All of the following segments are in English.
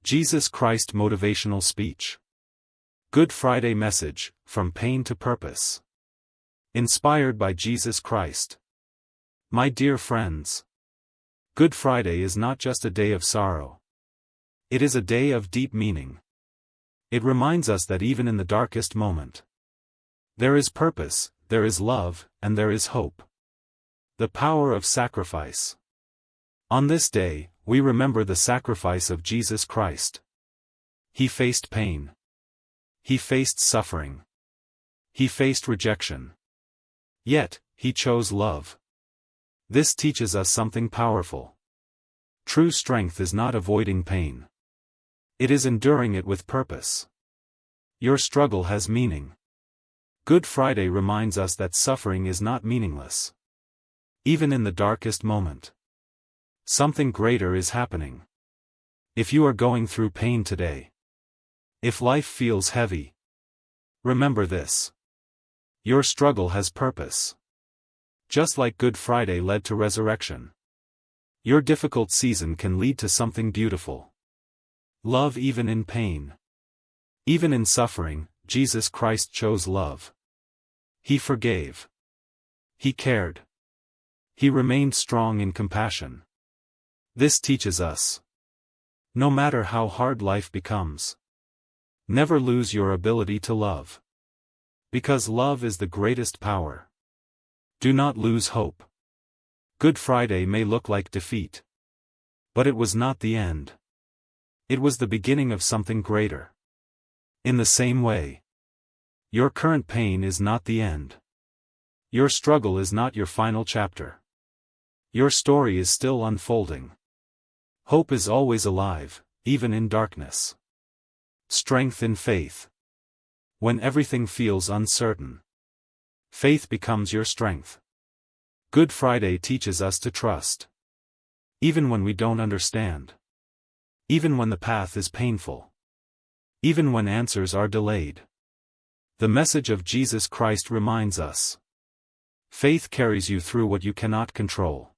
Jesus Christ Motivational Speech. Good Friday Message, From Pain to Purpose. Inspired by Jesus Christ. My dear friends, Good Friday is not just a day of sorrow. It is a day of deep meaning. It reminds us that even in the darkest moment, there is purpose, there is love, and there is hope. The power of sacrifice. On this day, we remember the sacrifice of Jesus Christ. He faced pain. He faced suffering. He faced rejection. Yet, he chose love. This teaches us something powerful. True strength is not avoiding pain. It is enduring it with purpose. Your struggle has meaning. Good Friday reminds us that suffering is not meaningless. Even in the darkest moment, something greater is happening. If you are going through pain today, if life feels heavy, remember this. Your struggle has purpose. Just like Good Friday led to resurrection, your difficult season can lead to something beautiful. Love even in pain. Even in suffering, Jesus Christ chose love. He forgave. He cared. He remained strong in compassion. This teaches us, no matter how hard life becomes, never lose your ability to love. Because love is the greatest power. Do not lose hope. Good Friday may look like defeat, but it was not the end. It was the beginning of something greater. In the same way, your current pain is not the end. Your struggle is not your final chapter. Your story is still unfolding. Hope is always alive, even in darkness. Strength in faith. When everything feels uncertain, faith becomes your strength. Good Friday teaches us to trust. Even when we don't understand. Even when the path is painful. Even when answers are delayed. The message of Jesus Christ reminds us. Faith carries you through what you cannot control.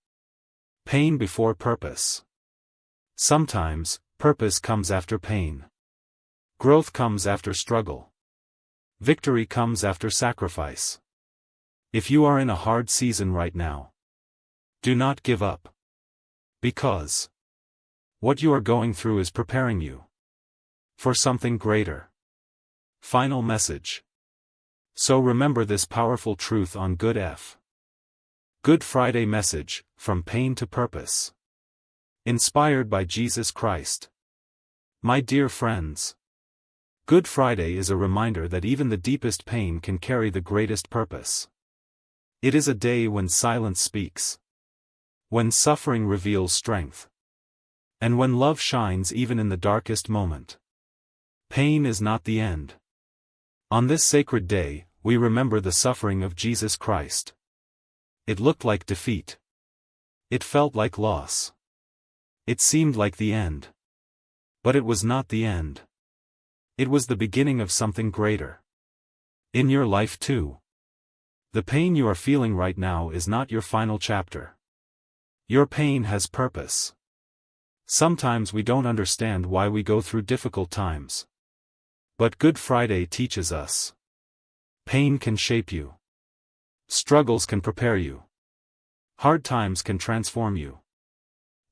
Pain before purpose. Sometimes, purpose comes after pain. Growth comes after struggle. Victory comes after sacrifice. If you are in a hard season right now, do not give up. Because what you are going through is preparing you for something greater. Final message. So remember this powerful truth on Good Friday Message, From Pain to Purpose. Inspired by Jesus Christ. My dear friends, Good Friday is a reminder that even the deepest pain can carry the greatest purpose. It is a day when silence speaks. When suffering reveals strength. And when love shines even in the darkest moment. Pain is not the end. On this sacred day, we remember the suffering of Jesus Christ. It looked like defeat. It felt like loss. It seemed like the end. But it was not the end. It was the beginning of something greater. In your life too. The pain you are feeling right now is not your final chapter. Your pain has purpose. Sometimes we don't understand why we go through difficult times. But Good Friday teaches us. Pain can shape you. Struggles can prepare you. Hard times can transform you.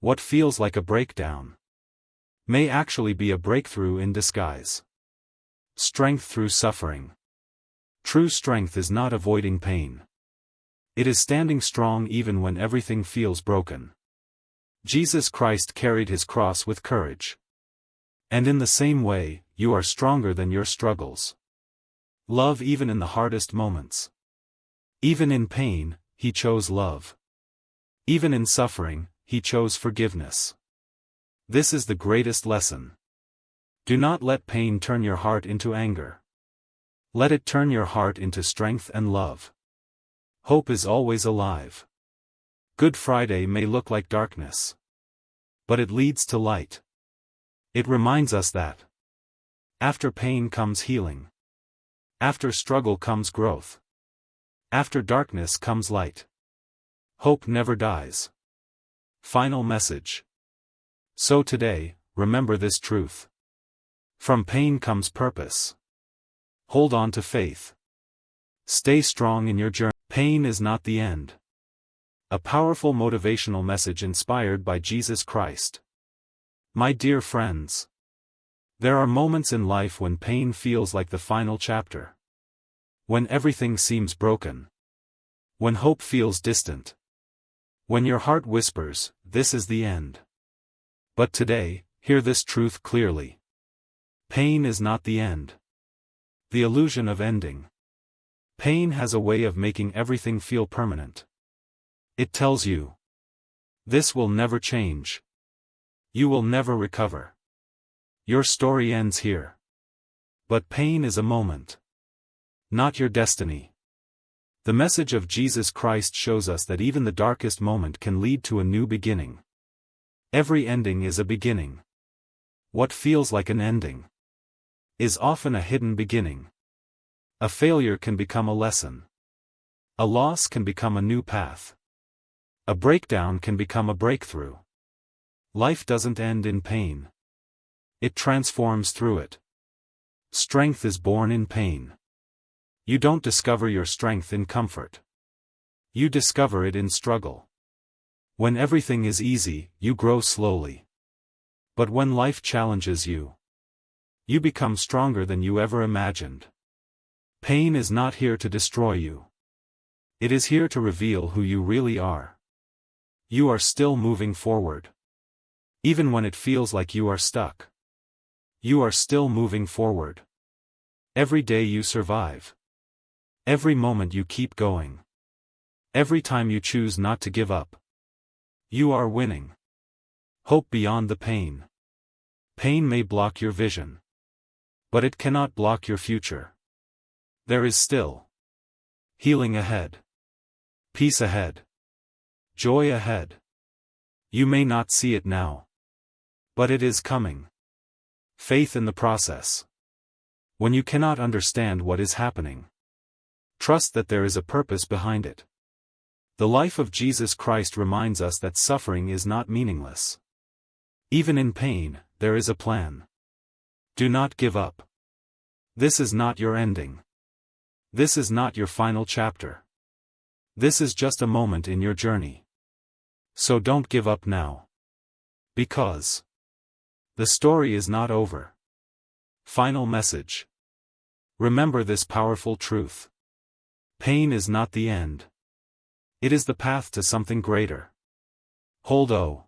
What feels like a breakdown may actually be a breakthrough in disguise. Strength through suffering. True strength is not avoiding pain. It is standing strong even when everything feels broken. Jesus Christ carried his cross with courage. And in the same way, you are stronger than your struggles. Love even in the hardest moments. Even in pain, he chose love. Even in suffering, he chose forgiveness. This is the greatest lesson. Do not let pain turn your heart into anger. Let it turn your heart into strength and love. Hope is always alive. Good Friday may look like darkness, but it leads to light. It reminds us that after pain comes healing. After struggle comes growth. After darkness comes light. Hope never dies. Final message. So today, remember this truth. From pain comes purpose. Hold on to faith. Stay strong in your journey. Pain is not the end. A powerful motivational message inspired by Jesus Christ. My dear friends, there are moments in life when pain feels like the final chapter. When everything seems broken. When hope feels distant. When your heart whispers, this is the end. But today, hear this truth clearly. Pain is not the end. The illusion of ending. Pain has a way of making everything feel permanent. It tells you, this will never change. You will never recover. Your story ends here. But pain is a moment. Not your destiny. The message of Jesus Christ shows us that even the darkest moment can lead to a new beginning. Every ending is a beginning. What feels like an ending is often a hidden beginning. A failure can become a lesson. A loss can become a new path. A breakdown can become a breakthrough. Life doesn't end in pain. It transforms through it. Strength is born in pain. You don't discover your strength in comfort. You discover it in struggle. When everything is easy, you grow slowly. But when life challenges you, you become stronger than you ever imagined. Pain is not here to destroy you. It is here to reveal who you really are. You are still moving forward. Even when it feels like you are stuck. You are still moving forward. Every day you survive. Every moment you keep going. Every time you choose not to give up. You are winning. Hope beyond the pain. Pain may block your vision. But it cannot block your future. There is still healing ahead. Peace ahead. Joy ahead. You may not see it now. But it is coming. Faith in the process. When you cannot understand what is happening, trust that there is a purpose behind it. The life of Jesus Christ reminds us that suffering is not meaningless. Even in pain, there is a plan. Do not give up. This is not your ending. This is not your final chapter. This is just a moment in your journey. So don't give up now. Because the story is not over. Final message. Remember this powerful truth. Pain is not the end. It is the path to something greater. Hold on.